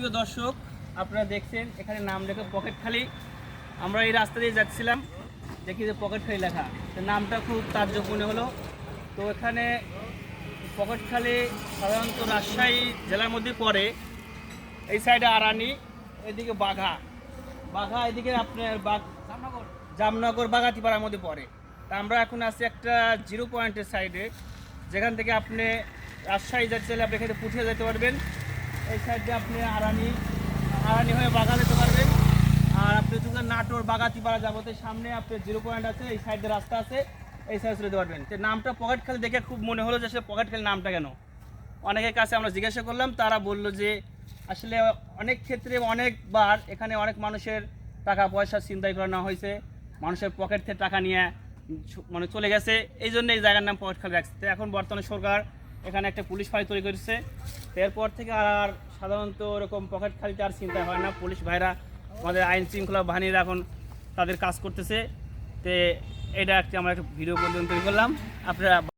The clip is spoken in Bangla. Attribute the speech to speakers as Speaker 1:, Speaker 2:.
Speaker 1: সুপ্রিয় দর্শক, আপনারা দেখছেন এখানে নাম লেখা পকেটখালি। আমরা এই রাস্তা দিয়ে যাচ্ছিলাম, দেখি যে পকেটখালি লেখা, তো নামটা খুব তাজ্জব মনে হলো। তো এখানে পকেটখালি সাধারণত রাজশাহী জেলার মধ্যে পড়ে। এই সাইডে আরানি, এদিকে বাঘা, এদিকে আপনার জামনগর বাগাতিপাড়ার মধ্যে পড়ে। তা আমরা এখন আছি একটা জিরো পয়েন্টের সাইডে, যেখান থেকে আপনি রাজশাহী যাচ্ছে চাইলে আপনি এখানে পুঠিয়ে যেতে পারবেন। এই সাইডে আপনি আরানি হয়ে বাগা যেতে পারবেন। আর আপনি যদি নাটোর বাগাতিপাড়া যাবতে সামনে আপনার জিরো পয়েন্ট আছে, এই সাইডে রাস্তা আছে, এই সাইডে চলে যেতে পারবেন। তো নামটা পকেটখালি দেখে খুব মনে হলো যে আসলে পকেটখালি নামটা কেন। অনেকের কাছে আমরা জিজ্ঞাসা করলাম, তারা বলল যে আসলে অনেক ক্ষেত্রে অনেকবার এখানে অনেক মানুষের টাকা পয়সা ছিনতাই করা নেওয়া হয়েছে, মানুষের পকেট থেকে টাকা নিয়ে মানে চলে গেছে, এই জন্য এই জায়গার নাম পকেটখালি রাখছে। তো এখন বর্তমানে সরকার এখানে একটা পুলিশ ফাঁড়ি তৈরি করেছে। এরপর থেকে আর সাধারণত ওরকম পকেটখালিতে আর চিন্তা হয় না। পুলিশ ভাইরা, আমাদের আইন শৃঙ্খলা বাহিনীরা এখন তাদের কাজ করতেছে। তো এটা আমরা একটা ভিডিও পর্যন্ত তৈরি করলাম। আপনারা